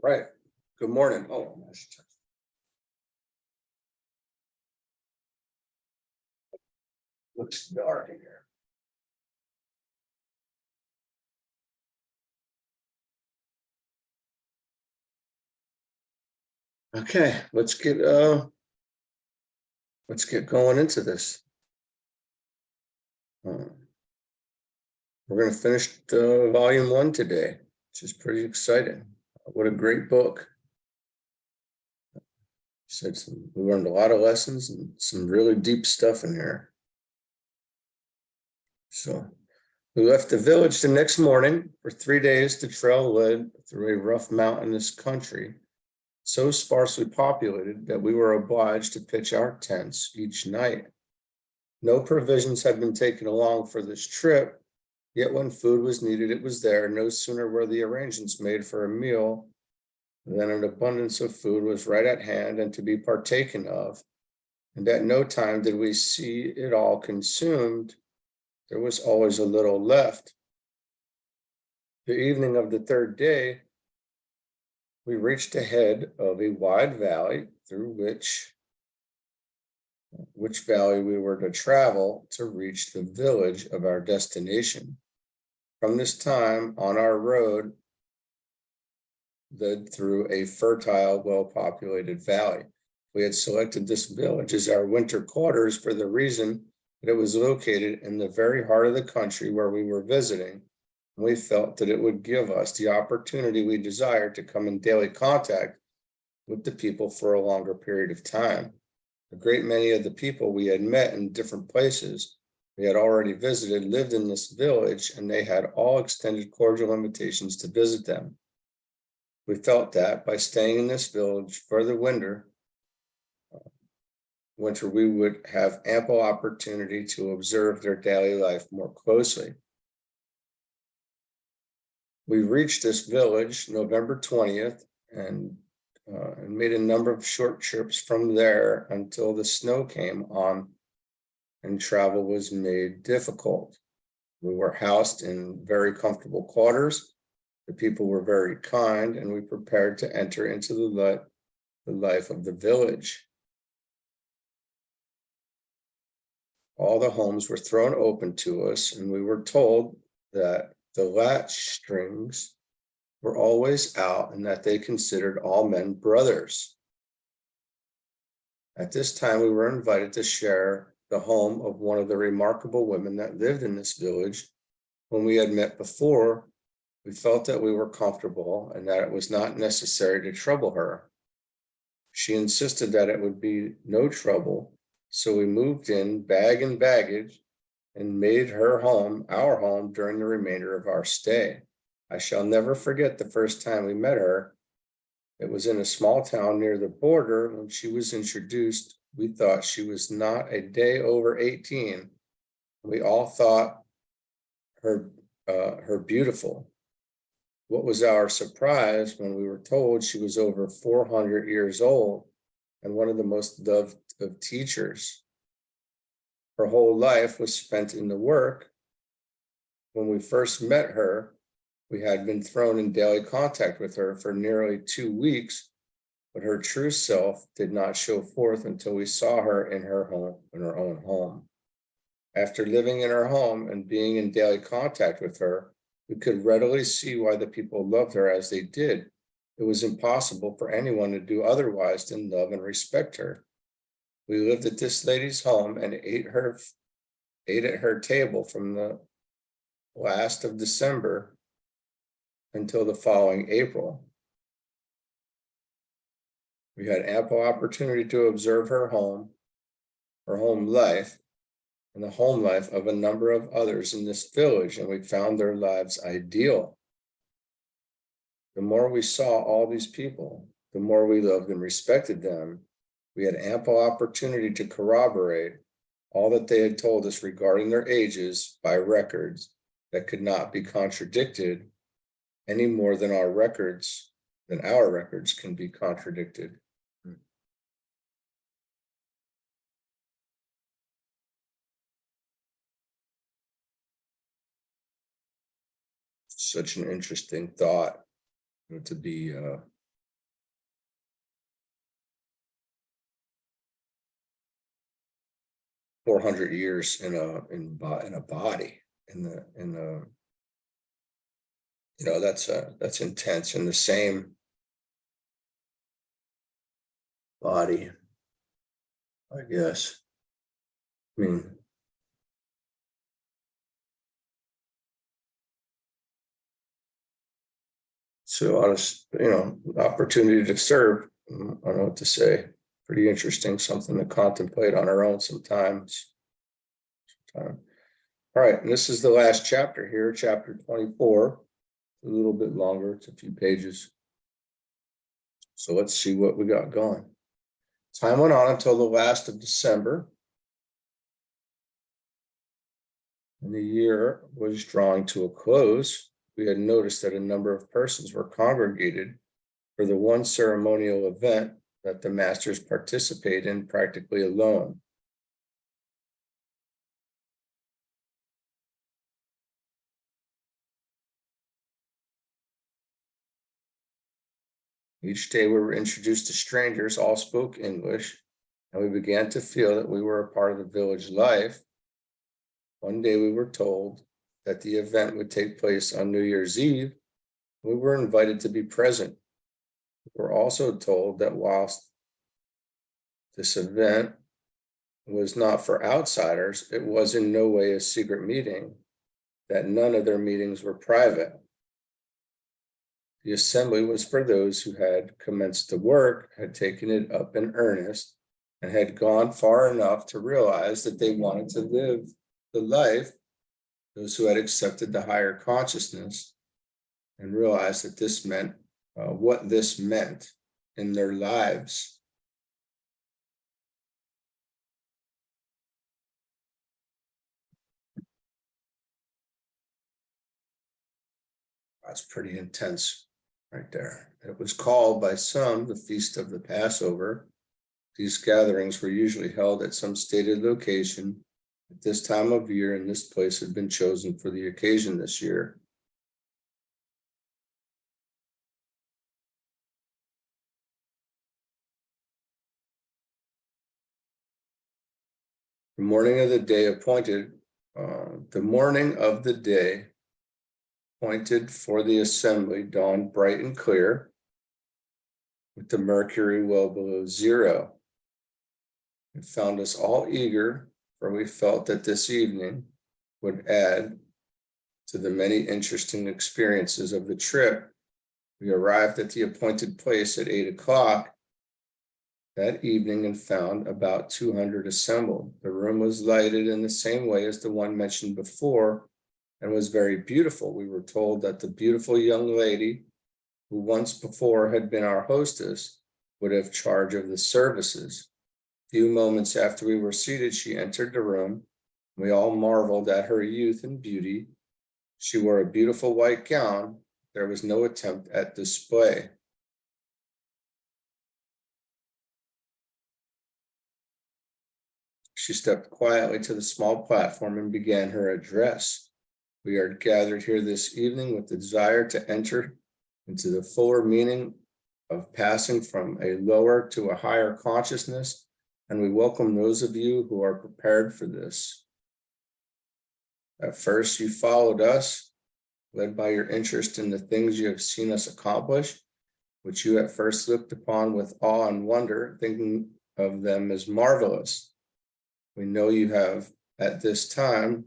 Right. Good morning. Oh, looks dark in here. Okay, let's get going into this. Uh, we're going to finish volume 1 today, which is pretty exciting. What a great book. We learned a lot of lessons and some really deep stuff in here. So we left the village the next morning. For 3 days, the trail led through a rough mountainous country, so sparsely populated that we were obliged to pitch our tents each night. No provisions had been taken along for this trip, yet when food was needed, it was there. No sooner were the arrangements made for a meal than an abundance of food was right at hand and to be partaken of. And at no time did we see it all consumed. There was always a little left. The evening of the 3rd day, we reached the head of a wide valley through which valley we were to travel to reach the village of our destination. From this time on, our road led through a fertile, well-populated valley. We had selected this village as our winter quarters for the reason that it was located in the very heart of the country where we were visiting. We felt that it would give us the opportunity we desired to come in daily contact with the people for a longer period of time. A great many of the people we had met in different places we had already visited lived in this village, and they had all extended cordial invitations to visit them. We felt that by staying in this village for the winter, we would have ample opportunity to observe their daily life more closely. We reached this village November 20th and made a number of short trips from there until the snow came on and travel was made difficult. We were housed in very comfortable quarters. The people were very kind, and we prepared to enter into the life of the village. All the homes were thrown open to us, and we were told that the latch strings were always out and that they considered all men brothers. At this time, we were invited to share the home of one of the remarkable women that lived in this village. When we had met before, we felt that we were comfortable and that it was not necessary to trouble her. She insisted that it would be no trouble, so we moved in, bag and baggage, and made her home our home during the remainder of our stay. I shall never forget the first time we met her. It was in a small town near the border. When she was introduced, we thought she was not a day over 18. We all thought her beautiful. What was our surprise when we were told she was over 400 years old and one of the most loved of teachers. Her whole life was spent in the work. When we first met her, we had been thrown in daily contact with her for nearly 2 weeks, but her true self did not show forth until we saw her in her own home. After living in her home and being in daily contact with her, we could readily see why the people loved her as they did. It was impossible for anyone to do otherwise than love and respect her. We lived at this lady's home and ate at her table from the last of December until the following April. We had ample opportunity to observe her home life, and the home life of a number of others in this village, and we found their lives ideal. The more we saw all these people, the more we loved and respected them. We had ample opportunity to corroborate all that they had told us regarding their ages by records that could not be contradicted any more than our records can be contradicted. Such an interesting thought, to be 400 years in a body, that's intense, in the same body, I guess. I mean, so a lot of, opportunity to serve. I don't know what to say. Pretty interesting, something to contemplate on our own sometimes. All right, and this is the last chapter here, chapter 24. A little bit longer, it's a few pages. So let's see what we got going. Time went on until the last of December, and the year was drawing to a close. We had noticed that a number of persons were congregated for the one ceremonial event that the masters participate in practically alone. Each day we were introduced to strangers, all spoke English, and we began to feel that we were a part of the village life. One day we were told that the event would take place on New Year's Eve. We were invited to be present. We were also told that whilst this event was not for outsiders, it was in no way a secret meeting, that none of their meetings were private. The assembly was for those who had commenced the work, had taken it up in earnest, and had gone far enough to realize that they wanted to live the life, those who had accepted the higher consciousness and realized that this meant what this meant in their lives. That's pretty intense right there. It was called by some the Feast of the Passover. These gatherings were usually held at some stated location at this time of year, and this place had been chosen for the occasion this year. The morning of the day appointed for the assembly dawned bright and clear, with the mercury well below zero. It found us all eager, for we felt that this evening would add to the many interesting experiences of the trip. We arrived at the appointed place at 8 o'clock that evening and found about 200 assembled. The room was lighted in the same way as the one mentioned before and was very beautiful. We were told that the beautiful young lady who once before had been our hostess would have charge of the services. A few moments after we were seated, she entered the room. We all marveled at her youth and beauty. She wore a beautiful white gown. There was no attempt at display. She stepped quietly to the small platform and began her address. We are gathered here this evening with the desire to enter into the fuller meaning of passing from a lower to a higher consciousness, and we welcome those of you who are prepared for this. At first, you followed us, led by your interest in the things you have seen us accomplish, which you at first looked upon with awe and wonder, thinking of them as marvelous. We know you have, at this time,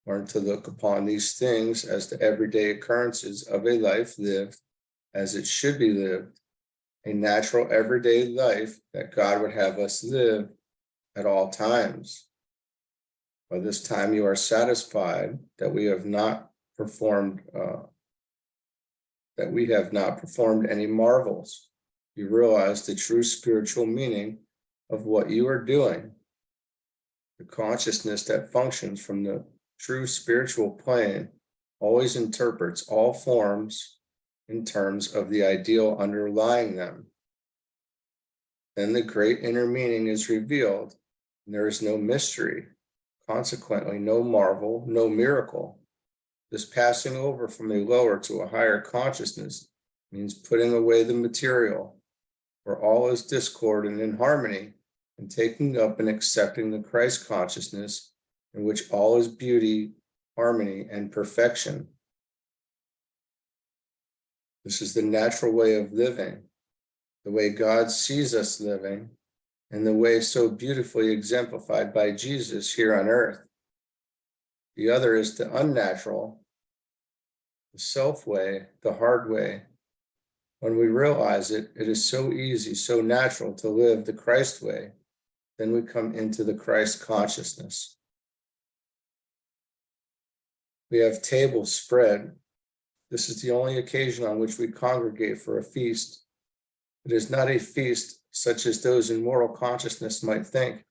learned to look upon these things as the everyday occurrences of a life lived as it should be lived, a natural everyday life that God would have us live at all times. By this time, you are satisfied that we have not performed any marvels. You realize the true spiritual meaning of what you are doing. The consciousness that functions from the true spiritual plane always interprets all forms in terms of the ideal underlying them. Then the great inner meaning is revealed, and there is no mystery, consequently no marvel, no miracle. This passing over from a lower to a higher consciousness means putting away the material, where all is discord and inharmony, and taking up and accepting the Christ consciousness in which all is beauty, harmony, and perfection. This is the natural way of living, the way God sees us living, and the way so beautifully exemplified by Jesus here on earth. The other is the unnatural, the self way, the hard way. When we realize it, it is so easy, so natural to live the Christ way. Then we come into the Christ consciousness. We have tables spread. This is the only occasion on which we congregate for a feast. It is not a feast such as those in moral consciousness might think.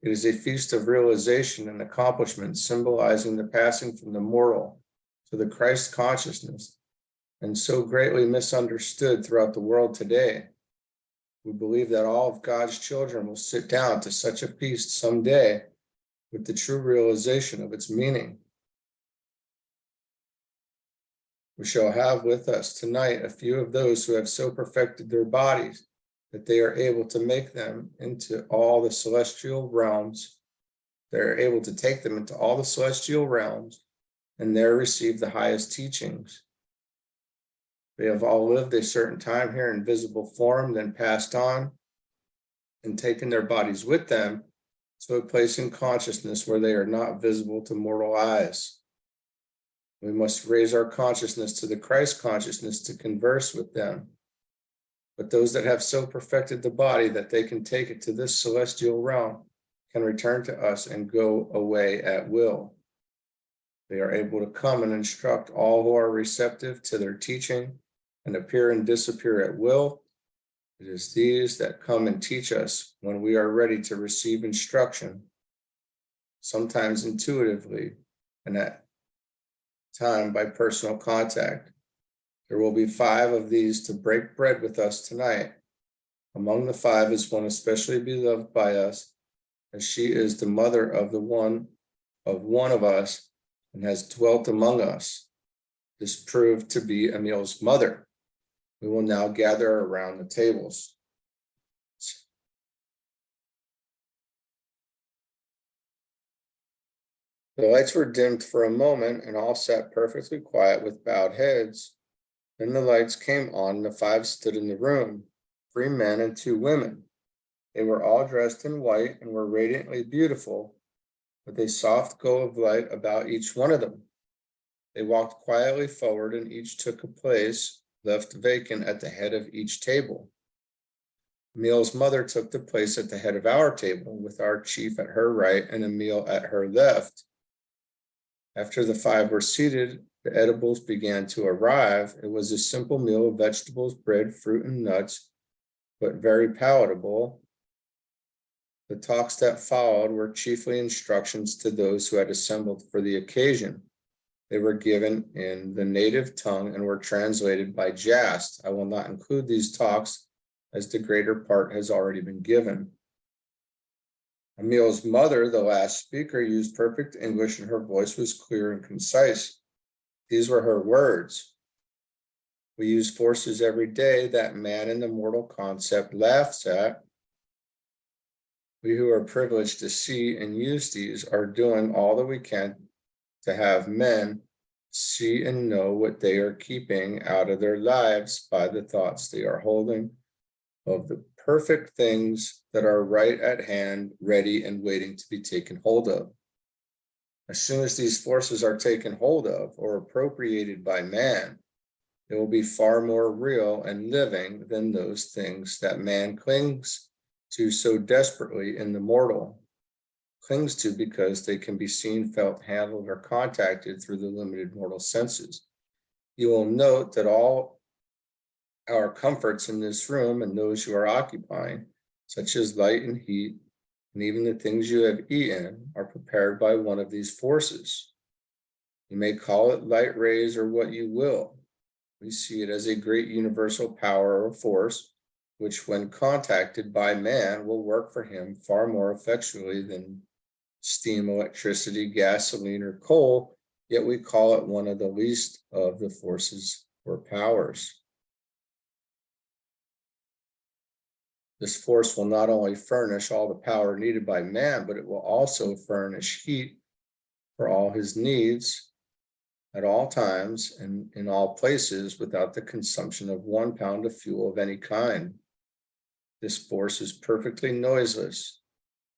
It is a feast of realization and accomplishment, symbolizing the passing from the mortal to the Christ consciousness, and so greatly misunderstood throughout the world today. We believe that all of God's children will sit down to such a feast someday with the true realization of its meaning. We shall have with us tonight a few of those who have so perfected their bodies that they are able to make them into all the celestial realms. They're able to take them into all the celestial realms and there receive the highest teachings. They have all lived a certain time here in visible form, then passed on and taken their bodies with them to a place in consciousness where they are not visible to mortal eyes. We must raise our consciousness to the Christ consciousness to converse with them. But those that have so perfected the body that they can take it to this celestial realm can return to us and go away at will. They are able to come and instruct all who are receptive to their teaching and appear and disappear at will. It is these that come and teach us when we are ready to receive instruction, sometimes intuitively and at time by personal contact. There will be 5 of these to break bread with us tonight. Among the 5 is one especially beloved by us, as she is the mother of one of us and has dwelt among us. This proved to be Emil's mother. We will now gather around the tables. The lights were dimmed for a moment and all sat perfectly quiet with bowed heads. Then the lights came on and the 5 stood in the room, 3 men and 2 women. They were all dressed in white and were radiantly beautiful, with a soft glow of light about each one of them. They walked quietly forward and each took a place left vacant at the head of each table. Emil's mother took the place at the head of our table, with our chief at her right and Emil at her left. After the 5 were seated, the edibles began to arrive. It was a simple meal of vegetables, bread, fruit, and nuts, but very palatable. The talks that followed were chiefly instructions to those who had assembled for the occasion. They were given in the native tongue and were translated by Jast. I will not include these talks as the greater part has already been given. Emil's mother, the last speaker, used perfect English and her voice was clear and concise. These were her words. We use forces every day that man in the mortal concept laughs at. We who are privileged to see and use these are doing all that we can to have men see and know what they are keeping out of their lives by the thoughts they are holding of the perfect things that are right at hand, ready and waiting to be taken hold of. As soon as these forces are taken hold of or appropriated by man, they will be far more real and living than those things that man clings to so desperately in the mortal. Clings to because they can be seen, felt, handled, or contacted through the limited mortal senses. You will note that all our comforts in this room and those you are occupying, such as light and heat, and even the things you have eaten, are prepared by one of these forces. You may call it light rays or what you will. We see it as a great universal power or force, which when contacted by man will work for him far more effectually than steam, electricity, gasoline, or coal, yet we call it one of the least of the forces or powers. This force will not only furnish all the power needed by man, but it will also furnish heat for all his needs at all times and in all places without the consumption of 1 pound of fuel of any kind. This force is perfectly noiseless,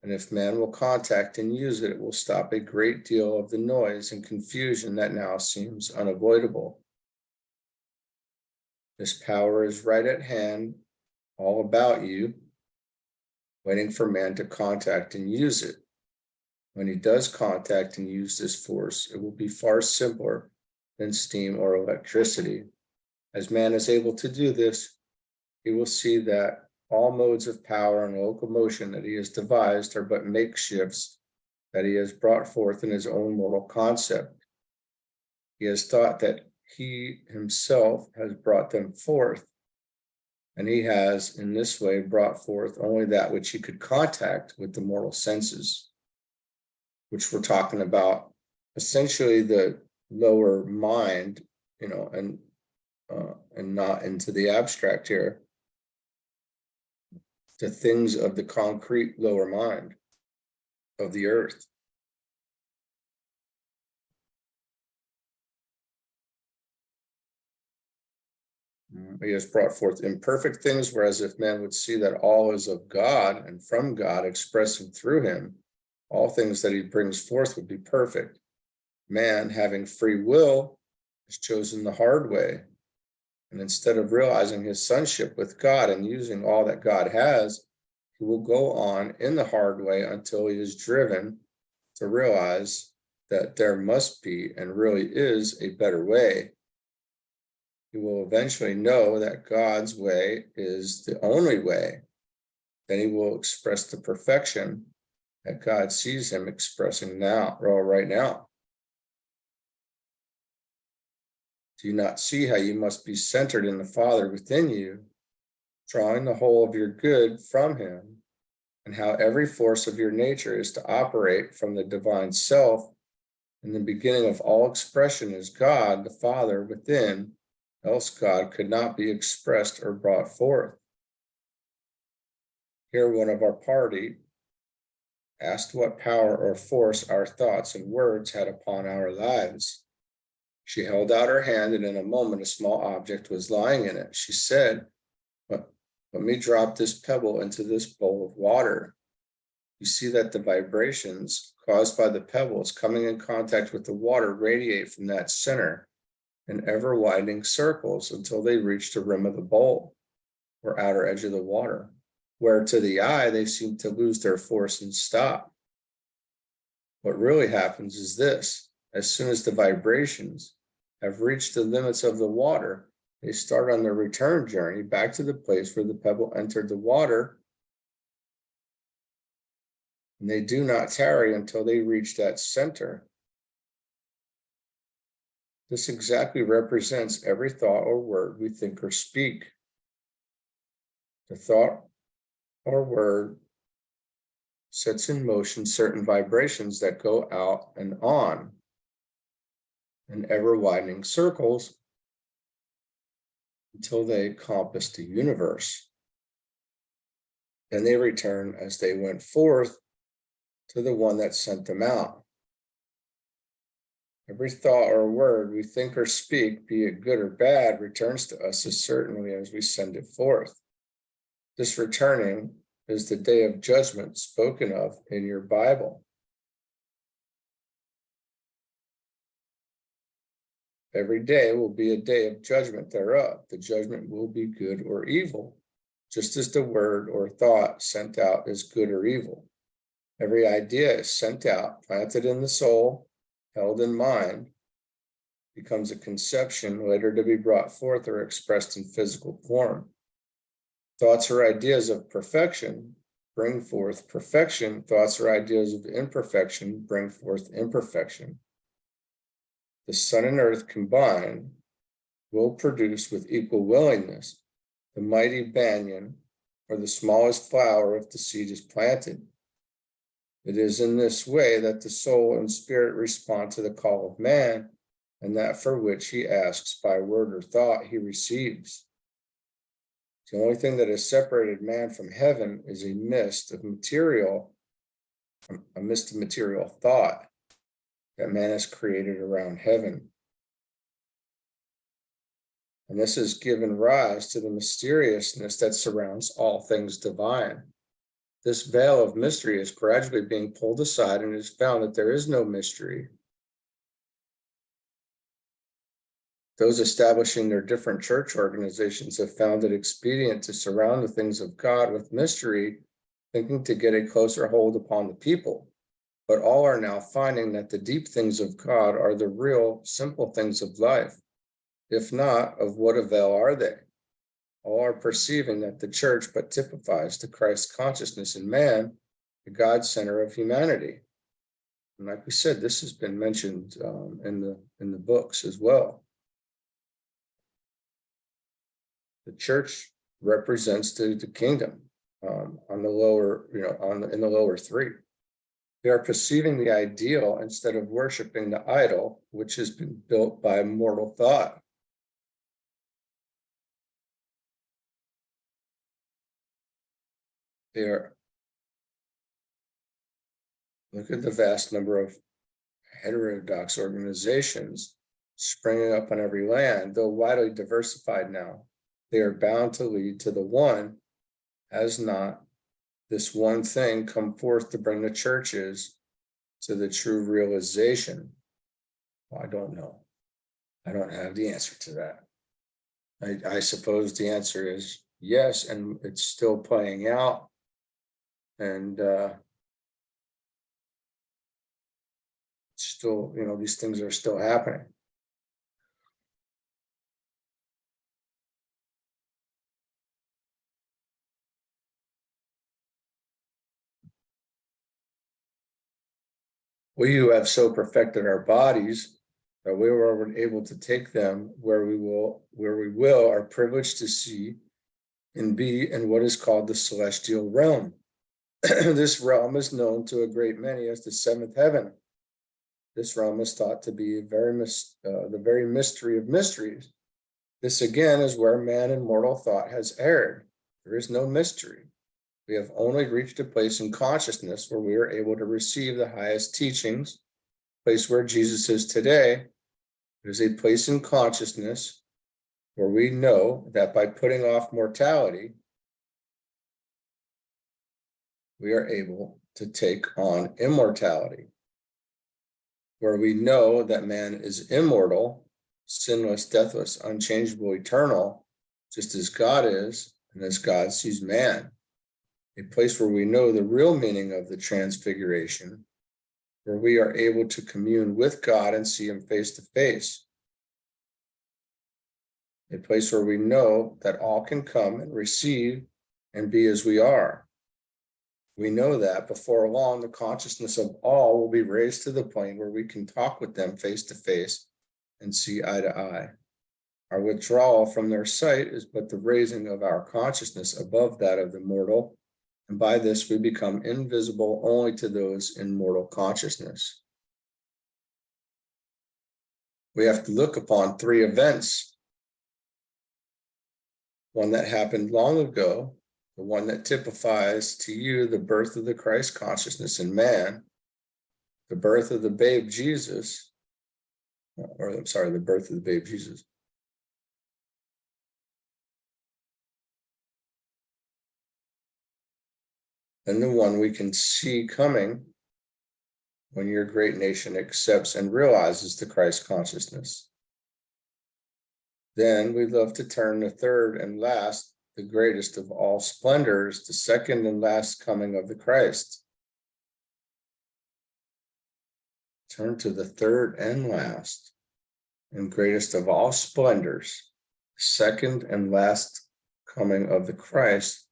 and if man will contact and use it, it will stop a great deal of the noise and confusion that now seems unavoidable. This power is right at hand, all about you, waiting for man to contact and use it. When he does contact and use this force, it will be far simpler than steam or electricity. As man is able to do this, he will see that all modes of power and locomotion that he has devised are but makeshifts that he has brought forth in his own mortal concept. He has thought that he himself has brought them forth, and he has in this way brought forth only that which he could contact with the mortal senses, which we're talking about essentially the lower mind, and not into the abstract here, the things of the concrete lower mind of the earth. He has brought forth imperfect things, whereas if man would see that all is of God and from God expressing through him, all things that he brings forth would be perfect. Man, having free will, has chosen the hard way. And instead of realizing his sonship with God and using all that God has, he will go on in the hard way until he is driven to realize that there must be and really is a better way. He will eventually know that God's way is the only way. Then he will express the perfection that God sees him expressing now, or right now. Do you not see how you must be centered in the Father within you, drawing the whole of your good from him, and how every force of your nature is to operate from the divine self, and the beginning of all expression is God, the Father within, else God could not be expressed or brought forth. Here one of our party asked what power or force our thoughts and words had upon our lives. She held out her hand, and in a moment a small object was lying in it. She said, let me drop this pebble into this bowl of water. You see that the vibrations caused by the pebbles coming in contact with the water radiate from that center in ever widening circles until they reach the rim of the bowl, or outer edge of the water, where to the eye they seem to lose their force and stop. What really happens is this: as soon as the vibrations have reached the limits of the water, they start on their return journey back to the place where the pebble entered the water, and they do not tarry until they reach that center. This exactly represents every thought or word we think or speak. The thought or word sets in motion certain vibrations that go out and on in ever widening circles until they encompass the universe. Then they return as they went forth to the one that sent them out. Every thought or word we think or speak, be it good or bad, returns to us as certainly as we send it forth. This returning is the day of judgment spoken of in your Bible. Every day will be a day of judgment thereof. The judgment will be good or evil, just as the word or thought sent out is good or evil. Every idea is sent out, planted in the soul, held in mind, becomes a conception later to be brought forth or expressed in physical form. Thoughts or ideas of perfection bring forth perfection. Thoughts or ideas of imperfection bring forth imperfection. The sun and earth combined will produce with equal willingness the mighty banyan or the smallest flower if the seed is planted. It is in this way that the soul and spirit respond to the call of man, and that for which he asks by word or thought he receives. The only thing that has separated man from heaven is a mist of material thought that man has created around heaven. And this has given rise to the mysteriousness that surrounds all things divine. This veil of mystery is gradually being pulled aside, and it is found that there is no mystery. Those establishing their different church organizations have found it expedient to surround the things of God with mystery, thinking to get a closer hold upon the people. But all are now finding that the deep things of God are the real, simple things of life. If not, of what avail are they? All are perceiving that the church but typifies the Christ consciousness in man, the God center of humanity. And like we said, this has been mentioned in the books as well. The church represents the kingdom on the lower, in the lower three. They are perceiving the ideal instead of worshiping the idol, which has been built by mortal thought. Look at the vast number of heterodox organizations springing up on every land, though widely diversified now. They are bound to lead to the one, has not this one thing come forth to bring the churches to the true realization? Well, I don't know. I don't have the answer to that. I suppose the answer is yes, and it's still playing out. And still, these things are still happening. We who have so perfected our bodies that we were able to take them where we will, are privileged to see and be in what is called the celestial realm. This realm is known to a great many as the seventh heaven. This realm is thought to be the very mystery of mysteries. This again is where man in mortal thought has erred. There is no mystery. We have only reached a place in consciousness where we are able to receive the highest teachings, place where Jesus is today. There's a place in consciousness where we know that by putting off mortality, we are able to take on immortality, where we know that man is immortal, sinless, deathless, unchangeable, eternal, just as God is, and as God sees man. A place where we know the real meaning of the transfiguration, where we are able to commune with God and see him face to face. A place where we know that all can come and receive and be as we are. We know that before long, the consciousness of all will be raised to the point where we can talk with them face to face and see eye to eye. Our withdrawal from their sight is but the raising of our consciousness above that of the mortal, and by this we become invisible only to those in mortal consciousness. We have to look upon three events. One that happened long ago, the one that typifies to you the birth of the Christ consciousness in man, the birth of the babe Jesus, the birth of the babe Jesus. And the one we can see coming when your great nation accepts and realizes the Christ consciousness. Then we love to turn the third and last, the greatest of all splendors, the second and last coming of the Christ. Turn to the third and last and greatest of all splendors, second and last coming of the Christ,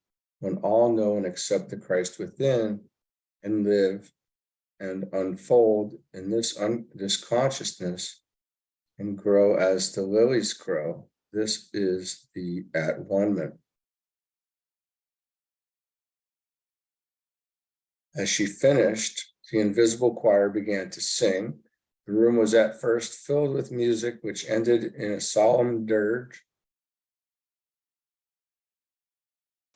when all know and accept the Christ within and live and unfold in this consciousness and grow as the lilies grow. This is the at-one-ment. As she finished, the invisible choir began to sing. The room was at first filled with music, which ended in a solemn dirge.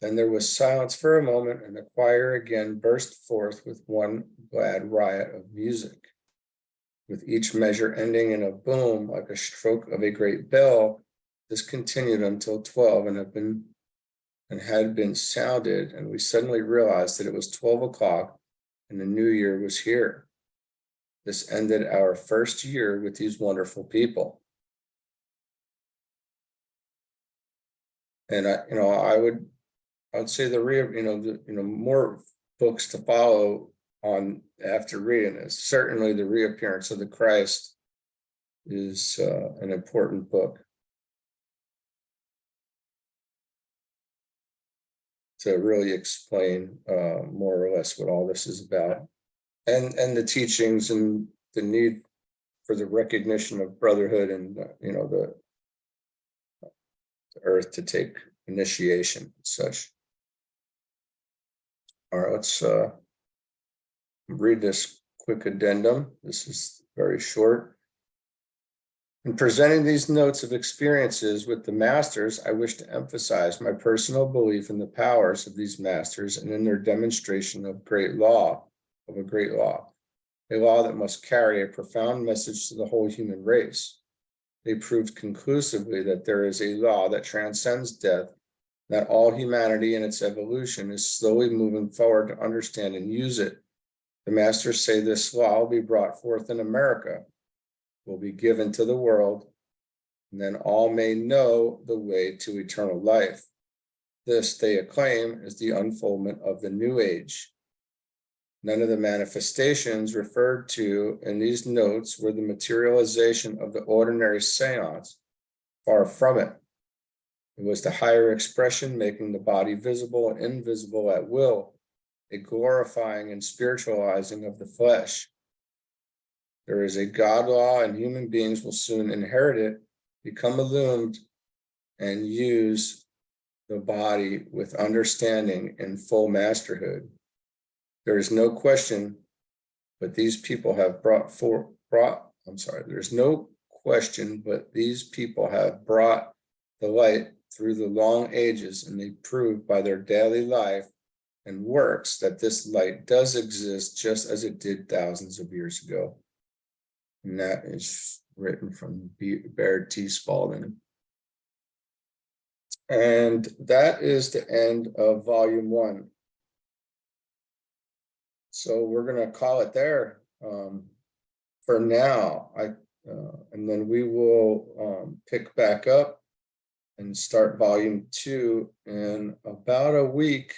Then there was silence for a moment, and the choir again burst forth with one glad riot of music. With each measure ending in a boom like a stroke of a great bell, this continued until 12 and had been sounded, and we suddenly realized that it was 12 o'clock and the new year was here. This ended our first year with these wonderful people. And I would say more books to follow on after reading this. Certainly the reappearance of the Christ is an important book to really explain more or less what all this is about, and the teachings and the need for the recognition of brotherhood and the earth to take initiation and such. All right, let's read this quick addendum. This is very short. In presenting these notes of experiences with the masters, I wish to emphasize my personal belief in the powers of these masters and in their demonstration of a great law, a law that must carry a profound message to the whole human race. They proved conclusively that there is a law that transcends death, that all humanity in its evolution is slowly moving forward to understand and use it. The masters say this law will be brought forth in America, will be given to the world, and then all may know the way to eternal life. This, they acclaim, is the unfoldment of the new age. None of the manifestations referred to in these notes were the materialization of the ordinary seance. Far from it. It was the higher expression making the body visible and invisible at will, a glorifying and spiritualizing of the flesh. There is a God law, and human beings will soon inherit it, become illumined, and use the body with understanding and full masterhood. There is no question, but these people have there's no question, but these people have brought the light through the long ages, and they prove by their daily life and works that this light does exist just as it did thousands of years ago. And that is written from Baird T. Spalding. And that is the end of volume 1. So we're going to call it there for now. And then we will pick back up and start volume 2 in about a week,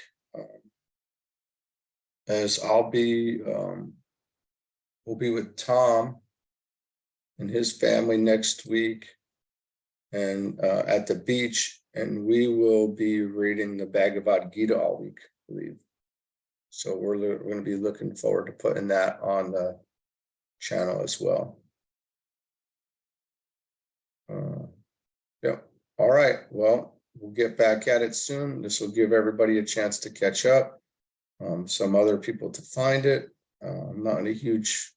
as I'll be we'll be with Tom and his family next week, and at the beach, and we will be reading the Bhagavad Gita all week, I believe. So we're going to be looking forward to putting that on the channel as well. Yeah. All right. Well, we'll get back at it soon. This will give everybody a chance to catch up. Some other people to find it. I'm not in a huge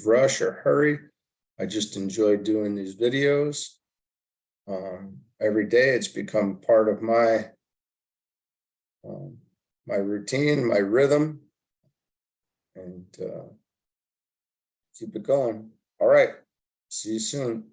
rush or hurry. I just enjoy doing these videos. Every day it's become part of my my routine, my rhythm, and keep it going. All right. See you soon.